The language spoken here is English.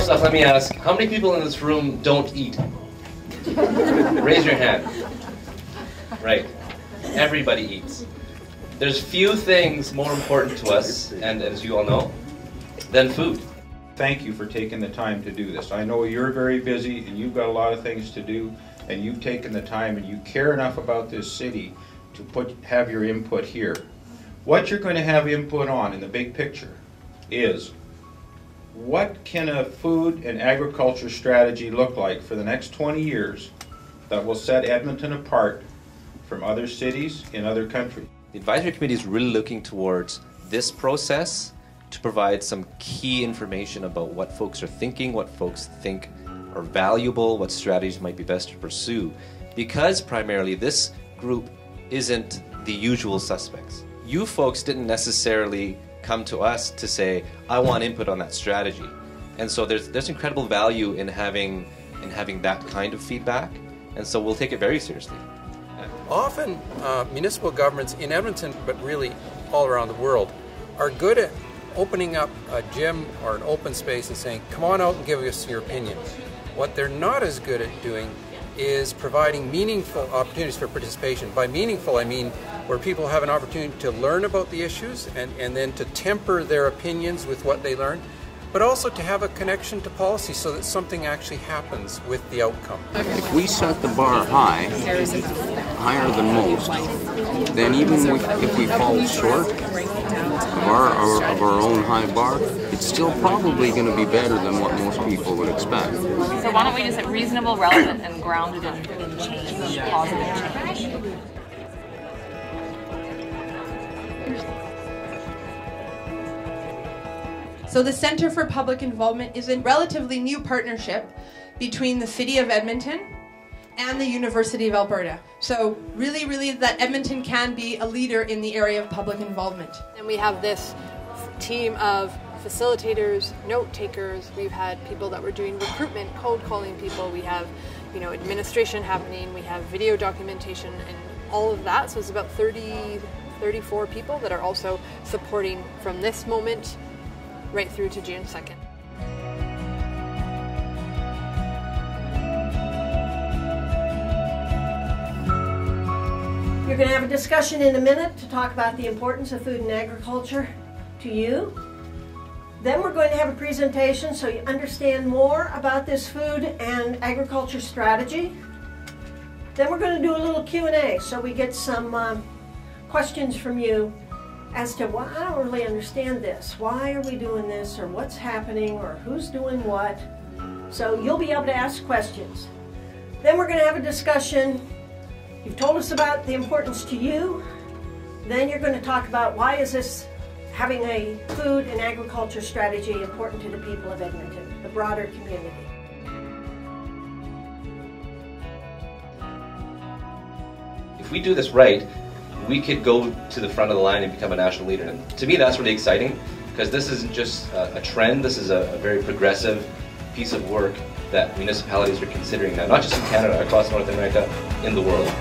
First off, let me ask, how many people in this room don't eat? Raise your hand. Right. Everybody eats. There's few things more important to us, and as you all know, than food. Thank you for taking the time to do this. I know you're very busy and you've got a lot of things to do, and you've taken the time and you care enough about this city to have your input here. What you're going to have input on in the big picture is what can a food and agriculture strategy look like for the next 20 years that will set Edmonton apart from other cities in other countries. The advisory committee is really looking towards this process to provide some key information about what folks are thinking, what folks think are valuable, what strategies might be best to pursue, because primarily this group isn't the usual suspects. You folks didn't necessarily come to us to say, I want input on that strategy. And so there's incredible value in having that kind of feedback, and so we'll take it very seriously. Often municipal governments in Edmonton, but really all around the world, are good at opening up a gym or an open space and saying, come on out and give us your opinion. What they're not as good at doing is providing meaningful opportunities for participation. By meaningful, I mean where people have an opportunity to learn about the issues and then to temper their opinions with what they learn, but also to have a connection to policy so that something actually happens with the outcome. If we set the bar high, higher than most, then even if we fall short of our own high bar, it's still probably going to be better than what most people would expect. So why don't we just say reasonable, relevant, and grounded in change, positive change? So the Centre for Public Involvement is a relatively new partnership between the City of Edmonton and the University of Alberta. So really that Edmonton can be a leader in the area of public involvement. And we have this team of facilitators, note takers. We've had people that were doing recruitment, cold calling people. We have, administration happening. We have video documentation and all of that. So it's about 34 people that are also supporting from this moment right through to June 2nd. You're going to have a discussion in a minute to talk about the importance of food and agriculture to you. Then we're going to have a presentation so you understand more about this food and agriculture strategy. Then we're going to do a little Q&A so we get some questions from you as to, well, I don't really understand this. Why are we doing this, or what's happening, or who's doing what? So you'll be able to ask questions. Then we're going to have a discussion. You've told us about the importance to you. Then you're going to talk about why is this having a food and agriculture strategy important to the people of Edmonton, the broader community. If we do this right, we could go to the front of the line and become a national leader. And to me, that's really exciting, because this isn't just a trend, this is a very progressive piece of work that municipalities are considering now, not just in Canada, across North America, in the world.